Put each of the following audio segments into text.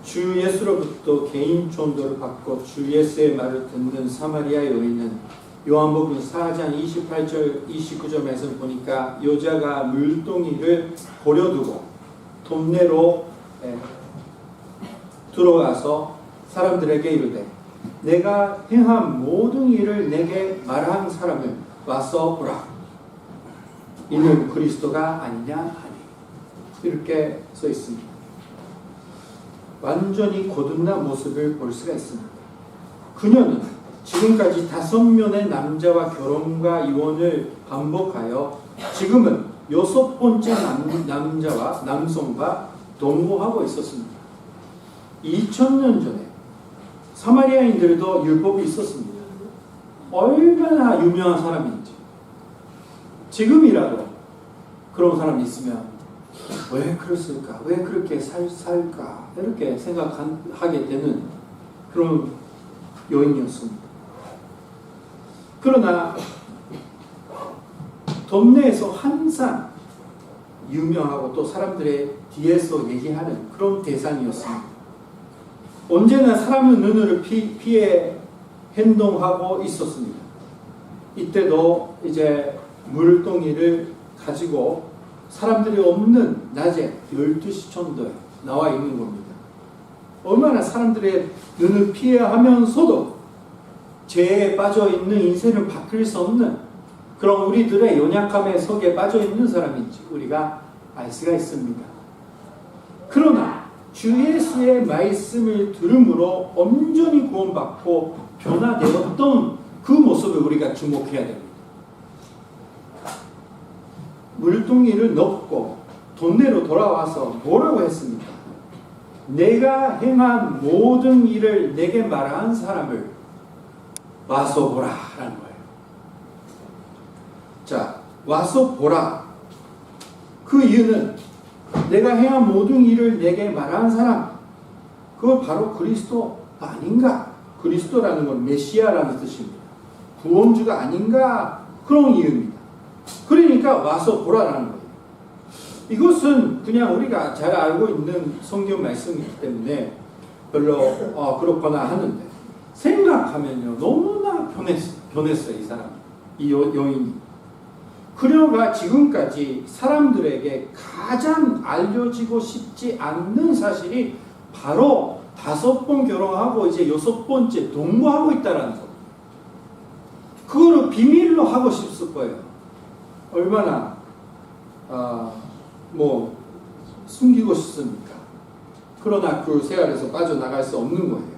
주 예수로부터 개인 전도를 받고 주 예수의 말을 듣는 사마리아 여인은 요한복음 4장 28절 29절 말씀 보니까 여자가 물동이를 버려두고 동네로 들어가서 사람들에게 이르되 내가 행한 모든 일을 내게 말한 사람을 와서 보라. 이는 그리스도가 아니냐 하니. 이렇게 써 있습니다. 완전히 거듭난 모습을 볼 수가 있습니다. 그녀는 지금까지 5명의 남자와 결혼과 이혼을 반복하여 지금은 6번째 남자와 남성과 동거하고 있었습니다. 2000년 전에 사마리아인들도 율법이 있었습니다. 얼마나 유명한 사람인지. 지금이라도 그런 사람이 있으면 왜 그랬을까? 왜 그렇게 살까? 이렇게 생각하게 되는 그런 여인이었습니다. 그러나 동네에서 항상 유명하고 또 사람들의 뒤에서 얘기하는 그런 대상이었습니다. 언제나 사람의 눈을 피해 행동하고 있었습니다. 이때도 이제 물동이를 가지고 사람들이 없는 낮에 12시 정도에 나와 있는 겁니다. 얼마나 사람들의 눈을 피해하면서도 죄에 빠져 있는 인생을 바뀔 수 없는 그런 우리들의 연약함의 속에 빠져 있는 사람인지 우리가 알 수가 있습니다. 그러나 주 예수의 말씀을 들음으로 온전히 구원받고 변화되었던 그 모습을 우리가 주목해야 됩니다. 물동이를 넣고 동네로 돌아와서 뭐라고 했습니까? 내가 행한 모든 일을 내게 말한 사람을 와서 보라 라는 거예요. 자, 와서 보라. 그 이유는 내가 행한 모든 일을 내게 말한 사람, 그거 바로 그리스도 아닌가? 그리스도라는 건 메시아라는 뜻입니다. 구원주가 아닌가? 그런 이유입니다. 그러니까 와서 보라라는 거예요. 이것은 그냥 우리가 잘 알고 있는 성경 말씀이기 때문에 별로 그렇거나 하는데 생각하면요 너무나 변했어요. 이 사람, 이 여인이. 그녀가 지금까지 사람들에게 가장 알려지고 싶지 않는 사실이 바로 5번 결혼하고 이제 6번째 동거하고 있다는 거. 그거를 비밀로 하고 싶을 거예요. 얼마나 숨기고 싶습니까? 그러나 그 생활에서 빠져나갈 수 없는 거예요.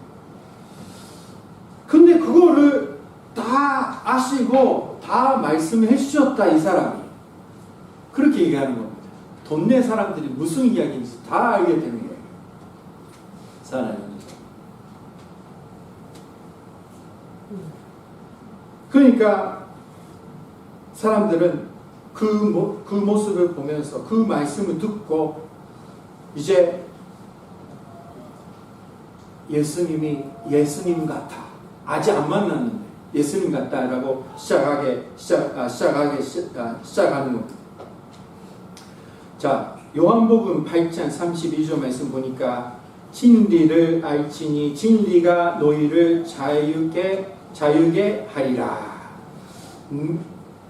근데 그거를 다 아시고 다 말씀해 주셨다 이 사람이. 그렇게 얘기하는 겁니다. 동네 사람들이 무슨 이야기인지 다 알게 되는 거예요. 사람입니다. 그러니까 사람들은 그 모습을 보면서 그 말씀을 듣고 이제 예수님 같아. 아직 안 만났는데 예수님 같다라고 시작하는 겁니다. 자, 요한복음 8장 32절 말씀 보니까 진리를 알지니 진리가 너희를 자유게 하리라.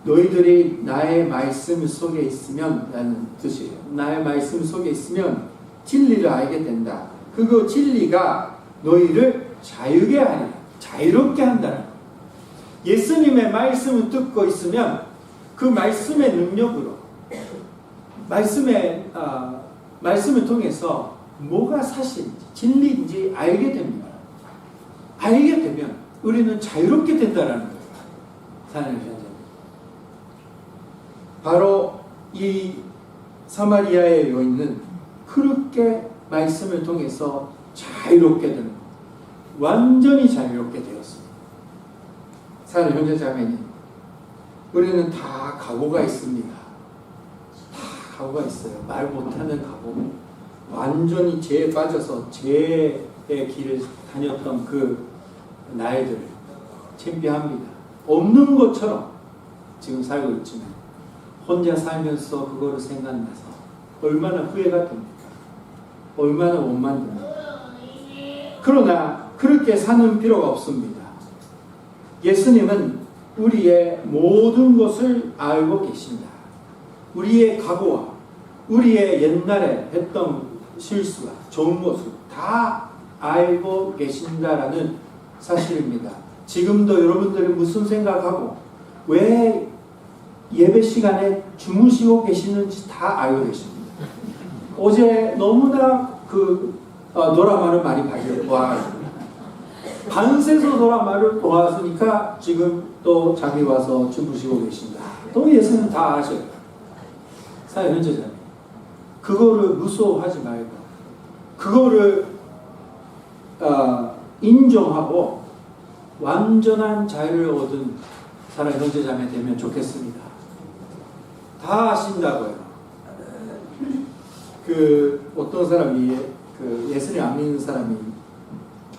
너희들이 나의 말씀 속에 있으면 라는 뜻이에요. 나의 말씀 속에 있으면 진리를 알게 된다. 그거 진리가 너희를 자유게 하리라. 자유롭게 한다는 거예요. 예수님의 말씀을 듣고 있으면 그 말씀의 능력으로 말씀을 통해서 뭐가 사실인지 진리인지 알게 됩니다. 알게 되면 우리는 자유롭게 된다는 거예요. 사는 현재. 바로 이 사마리아의 여인은 그렇게 말씀을 통해서 자유롭게 되는 거예요. 완전히 자유롭게 되었습니다. 사는 형제 자매님, 우리는 다 각오가 있습니다. 다 각오가 있어요. 말 못하는 각오. 완전히 죄에 빠져서 죄의 길을 다녔던 그 나이들을 창피합니다. 없는 것처럼 지금 살고 있지만 혼자 살면서 그거를 생각나서 얼마나 후회가 됩니까? 얼마나 원망됩니까? 그러나 그렇게 사는 필요가 없습니다. 예수님은 우리의 모든 것을 알고 계신다. 우리의 과거와 우리의 옛날에 했던 실수와 좋은 모습 다 알고 계신다라는 사실입니다. 지금도 여러분들이 무슨 생각하고 왜 예배 시간에 주무시고 계시는지 다 알고 계십니다. 어제 너무나 드라마를 많이 봐가지고 밤새서 드라마를 보았으니까 지금 또 잠이 와서 주무시고 계신다. 또 예수는 다 아셔요. 사회 현재자님, 그거를 무서워하지 말고 그거를 인정하고 완전한 자유를 얻은 사람 형제자매 되면 좋겠습니다. 다 아신다고요. 어떤 사람이 예수님 안 믿는 사람이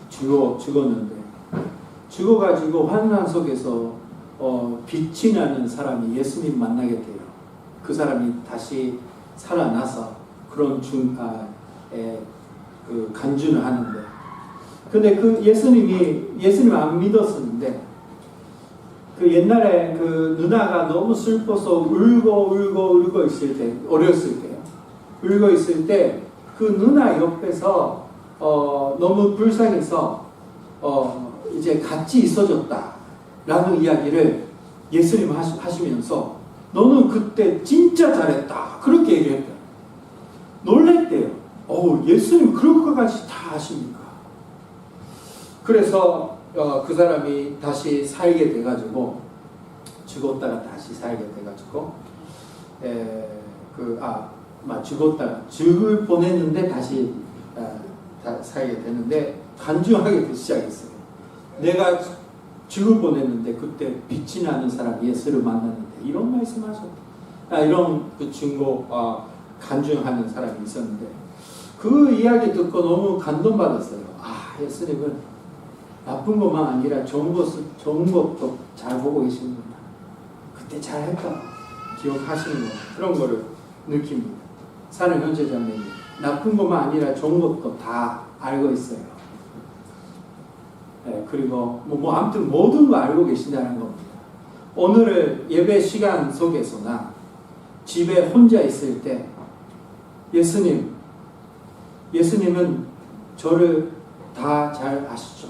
죽었는데 죽어가지고 환난 속에서 빛이 나는 사람이 예수님 만나게 돼요. 그 사람이 다시 살아나서 그런 간주를 하는데, 근데 예수님 안 믿었었는데 옛날에 누나가 너무 슬퍼서 울고 있을 때, 어렸을 때요. 울고 있을 때 그 누나 옆에서 너무 불쌍해서 이제 같이 있어줬다 라는 이야기를 예수님 하시면서 너는 그때 진짜 잘했다 그렇게 얘기했대요. 놀랬대요. 예수님 그런 것까지 다 아십니까? 그래서 그 사람이 다시 살게 돼가지고 죽었다가 다시 살게 돼가지고 죽었다가 죽을 뻔했는데 다시 살게 되는데 간주하게 시작했어요. 내가 죽을 뻔했는데 그때 빛이 나는 사람 예수를 만났는데 이런 말씀하셨다. 이런 간주하는 사람이 있었는데 그 이야기 듣고 너무 감동받았어요. 예수님은 나쁜 것만 아니라 좋은 것도 잘 보고 계시는구나. 그때 잘했다. 기억하시는 거. 그런 거를 느낍니다. 사는 현재자매님, 나쁜 것만 아니라 좋은 것도 다 알고 있어요. 그리고 아무튼 모든 거 알고 계신다는 겁니다. 오늘의 예배 시간 속에서나 집에 혼자 있을 때 예수님은 저를 다 잘 아시죠.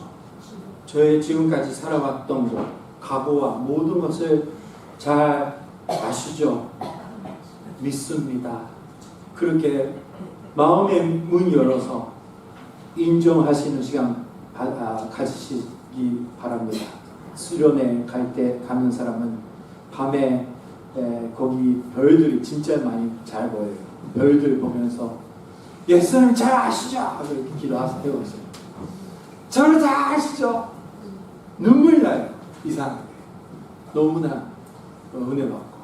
저의 지금까지 살아왔던 것, 각오와 모든 것을 잘 아시죠. 믿습니다. 그렇게 마음의 문 열어서 인정하시는 시간 가지시기 바랍니다. 수련회 가는 사람은 밤에 거기 별들이 진짜 많이 잘 보여요. 별들 보면서 예수님 잘 아시죠? 이렇게 기도하세요. 저를 다 아시죠? 눈물이 나요. 이상하게. 너무나 은혜 받고.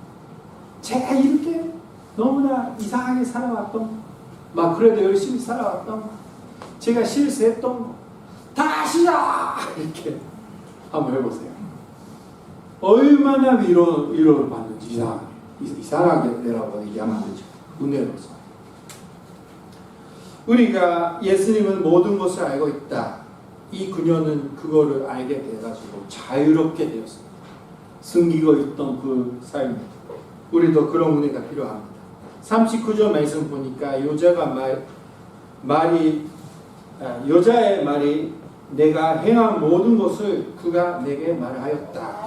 제가 이렇게 너무나 이상하게 살아왔던, 그래도 열심히 살아왔던, 제가 실수했던 다 아시죠? 이렇게 한번 해보세요. 얼마나 위로를 받는지 이상하게라고 얘기하면 안 되죠. 은혜로서. 우리가 예수님은 모든 것을 알고 있다. 이 그녀는 그거를 알게 돼가지고 자유롭게 되었습니다. 숨기고 있던 그 삶. 우리도 그런 은혜가 필요합니다. 39절 말씀 보니까 여자의 말이 내가 행한 모든 것을 그가 내게 말하였다.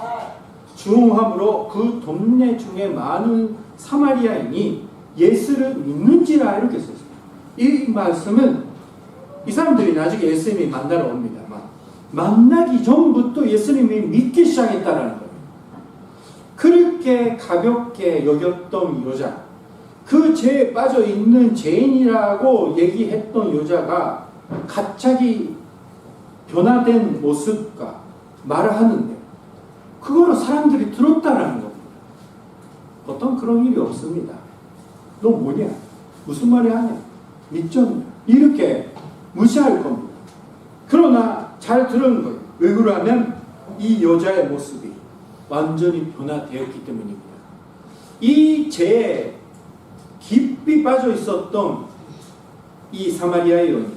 중함으로 그 동네 중에 많은 사마리아인이 예수를 믿는지라 이렇게 썼어요. 이 말씀은 이 사람들이 나중에 예수님이 만나러 옵니다. 만나기 전부터 예수님이 믿기 시작했다는 거예요. 그렇게 가볍게 여겼던 여자, 그 죄에 빠져 있는 죄인이라고 얘기했던 여자가 갑자기 변화된 모습과 말을 하는데 그거를 사람들이 들었다라는 겁니다. 어떤 그런 일이 없습니다. 너 뭐냐? 무슨 말이 하냐? 믿죠? 이렇게 무시할 겁니다. 그러나 잘 들은 거예요. 왜 그러냐면 이 여자의 모습이 완전히 변화되었기 때문입니다. 이 죄에 깊이 빠져 있었던 이 사마리아 여인,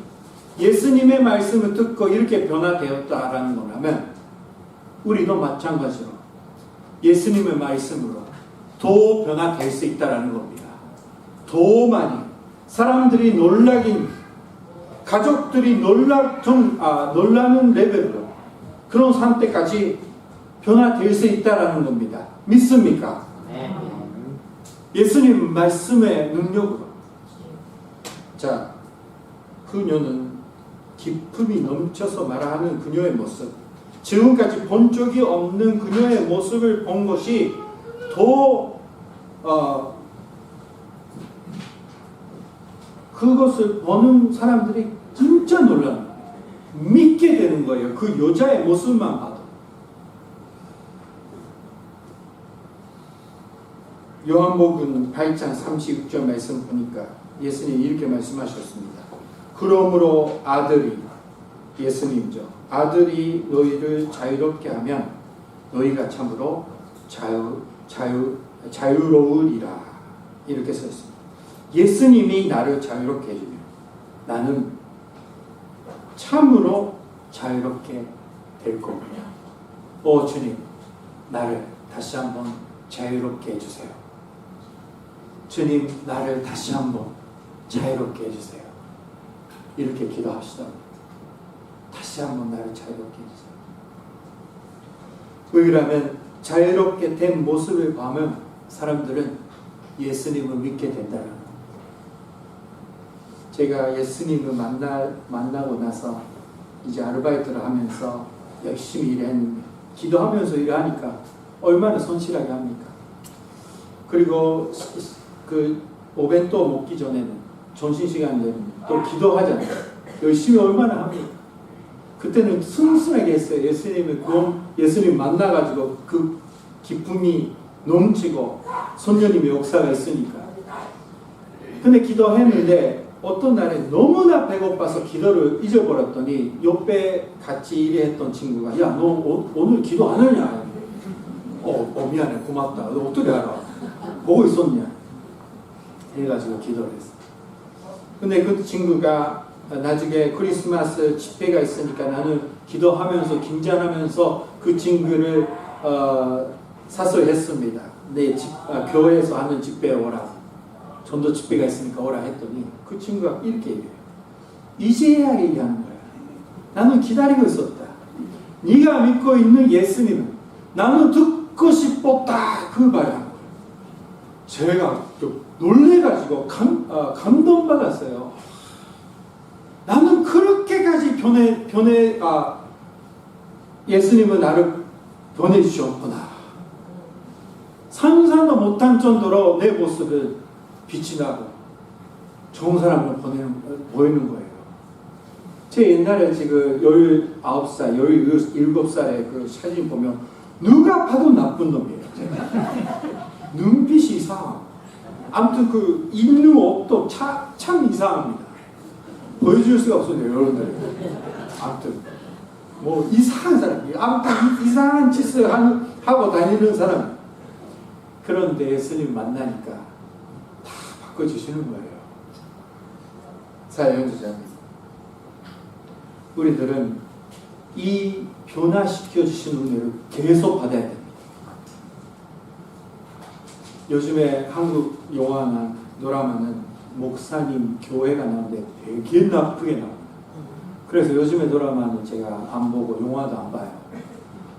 예수님의 말씀을 듣고 이렇게 변화되었다라는 거라면 우리도 마찬가지로 예수님의 말씀으로 더 변화될 수 있다라는 겁니다. 더 많이 사람들이 놀라긴 가족들이 놀라는 레벨로 그런 상태까지 변화될 수 있다라는 겁니다. 믿습니까? 네. 예수님 말씀의 능력으로. 자, 그녀는 기쁨이 넘쳐서 말하는 그녀의 모습, 지금까지 본 적이 없는 그녀의 모습을 본 것이 더 그것을 보는 사람들이 진짜 놀라는 거예요. 믿게 되는 거예요. 그 여자의 모습만 봐도. 요한복음 8장 36절 말씀 보니까 예수님이 이렇게 말씀하셨습니다. 그러므로 아들이, 예수님이죠. 아들이 너희를 자유롭게 하면 너희가 참으로 자유로우리라. 이렇게 써있습니다. 예수님이 나를 자유롭게 해주면 나는 참으로 자유롭게 될 겁니다. 오 주님, 나를 다시 한번 자유롭게 해주세요. 주님, 나를 다시 한번 자유롭게 해주세요. 이렇게 기도합시다. 다시 한번 나를 자유롭게 해주세요. 왜 그러면 자유롭게 된 모습을 보면 사람들은 예수님을 믿게 된다는 거예요. 제가 예수님을 만나고 나서 이제 아르바이트를 하면서 열심히 일했는데 기도하면서 일하니까 얼마나 성실하게 합니까? 그리고 그 오벤또 먹기 전에는 점심시간 되면 또 기도하잖아요. 열심히 얼마나 합니까? 그때는 순순하게 했어요. 예수님 만나가지고 그 기쁨이 넘치고 선녀님의 역사가 있으니까. 근데 기도했는데 어떤 날에 너무나 배고파서 기도를 잊어버렸더니 옆에 같이 일했던 친구가 야, 너 오늘 기도 안 하냐? 미안해, 고맙다. 너 어떻게 알아? 보고 있었냐? 해가지고 기도를 했어. 근데 그 친구가 나중에 크리스마스 집회가 있으니까 나는 기도하면서 긴장하면서 그 친구를 사소했습니다. 내 교회에서 하는 집회에 오라. 전도 집회가 있으니까 오라 했더니 그 친구가 이렇게 얘기해요. 이제야 얘기하는 거야. 나는 기다리고 있었다. 네가 믿고 있는 예수님은 나는 듣고 싶었다. 그 말을 한 거예요. 제가 놀래가지고 감동받았어요. 나는 그렇게까지 예수님은 나를 보내주셨구나. 상상도 못한 정도로 내 모습을 빛이 나고 좋은 사람을 보이는 거예요. 제 옛날에 지금 19살, 17살의 그 사진 보면 누가 봐도 나쁜 놈이에요. 눈빛이 이상하고 아무튼 그 있는 옷도 참 이상합니다. 보여줄 수가 없어요, 여러분들. 아무튼 뭐 이상한 사람이에요. 아무튼 이상한 짓을 하고 다니는 사람. 그런데 예수님 만나니까 다 바꿔주시는 거예요. 사랑해주자면 우리들은 이 변화시켜주시는 은혜를 계속 받아야 됩니다. 요즘에 한국 영화나 드라마는 목사님 교회가 나오는데 되게 나쁘게 나옵니다. 그래서 요즘에 드라마는 제가 안 보고 영화도 안 봐요.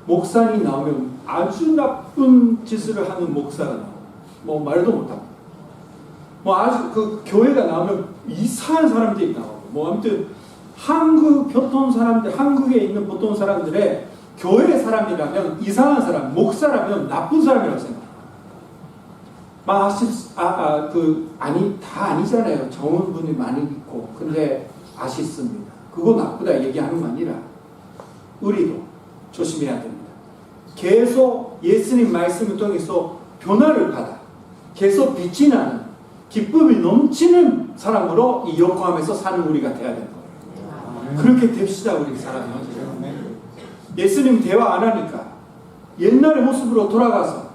목사님 나오면 아주 나쁜 짓을 하는 목사가 나와요. 뭐 말도 못합니다. 뭐 아주 그 교회가 나오면 이상한 사람들이 나오고 뭐 아무튼 한국에 있는 보통 사람들의 교회 사람이라면 이상한 사람, 목사라면 나쁜 사람이라고 생각합니다. 다 아니잖아요. 좋은 분이 많이 있고. 근데 아쉽습니다. 그거 나쁘다 얘기하는 거 아니라 우리도 조심해야 됩니다. 계속 예수님 말씀을 통해서 변화를 받아 계속 빛이 나는 기쁨이 넘치는 사람으로 이 역함에서 사는 우리가 돼야 되는 거예요. 그렇게 됩시다. 우리 사람이. 예수님 대화 안 하니까 옛날의 모습으로 돌아가서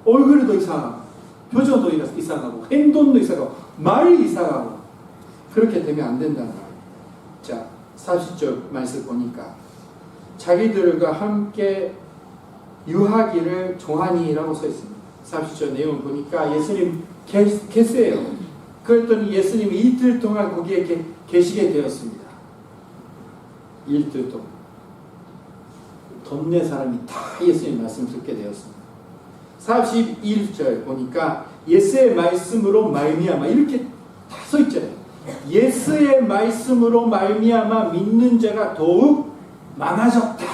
얼굴도 이상하고 표정도 이상하고 행동도 이상하고 말이 이상하고 그렇게 되면 안 된다는 거예요. 자, 40절 말씀 보니까 자기들과 함께 유하기를 종하니라고 써 있습니다. 40절 내용 보니까 예수님 계세요. 그랬더니 예수님이 이틀 동안 거기에 계시게 되었습니다. 이틀 동안. 동네 사람이 다 예수님 말씀 듣게 되었습니다. 41절 보니까 예수의 말씀으로 말미암아 이렇게 다 써 있잖아요. 예수의 말씀으로 말미암아 믿는 자가 더욱 많아졌다.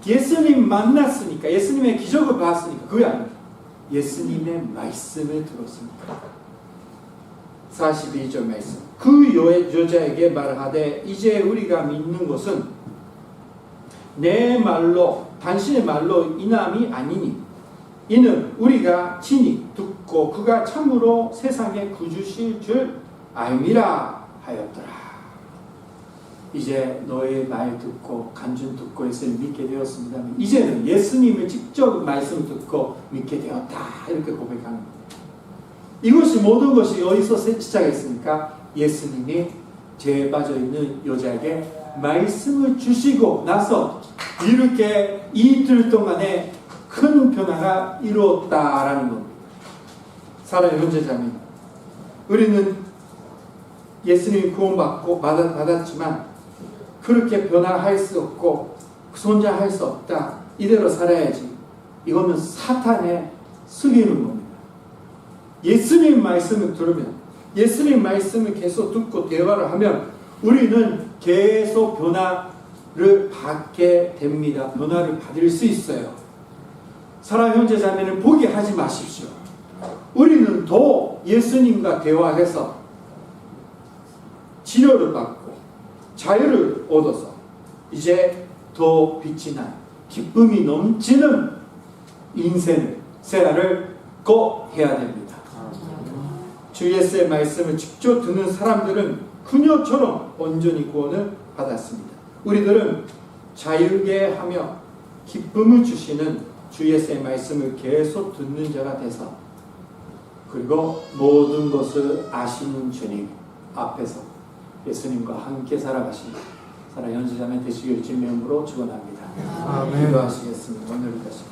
예수님 만났으니까, 예수님의 기적을 봤으니까 그게 아닙니다. 예수님의 말씀을 들었으니까. 42절 말씀. 그 여자에게 말하되 이제 우리가 믿는 것은 내 말로 당신의 말로 인함이 아니니 이는 우리가 친히 듣고 그가 참으로 세상에 구주실 줄 알미라 하였더라. 이제 너의 말 듣고 간증 듣고 예수님 믿게 되었습니다. 이제는 예수님을 직접 말씀 듣고 믿게 되었다. 이렇게 고백하는 겁니다. 이것이 모든 것이 어디서 시작했습니까? 예수님이 죄에 빠져있는 여자에게 말씀을 주시고 나서 이렇게 이틀 동안에 큰 변화가 이루었다라는 겁니다. 사랑하는 형제자매, 우리는 예수님이 구원받고 받았지만 그렇게 변화할 수 없고 손자할 수 없다. 이대로 살아야지. 이거는 사탄의 속이는 겁니다. 예수님 말씀을 들으면, 예수님 말씀을 계속 듣고 대화를 하면 우리는 계속 변화를 받게 됩니다. 변화를 받을 수 있어요. 사랑하는 형제자매는 포기하지 마십시오. 우리는 더 예수님과 대화해서 치료를 받고 자유를 얻어서 이제 더 빛이 난 기쁨이 넘치는 인생을 생활을 꼭 해야 됩니다. 주 예수의 말씀을 직접 듣는 사람들은 그녀처럼 온전히 구원을 받았습니다. 우리들은 자유게 하며 기쁨을 주시는 주 예수의 말씀을 계속 듣는 자가 돼서 그리고 모든 것을 아시는 주님 앞에서 예수님과 함께 살아가십니다. 사랑하는 형제자매 되시길 주님의 이름으로 축원합니다. 아멘. 기도하시겠습니다. 오늘 다시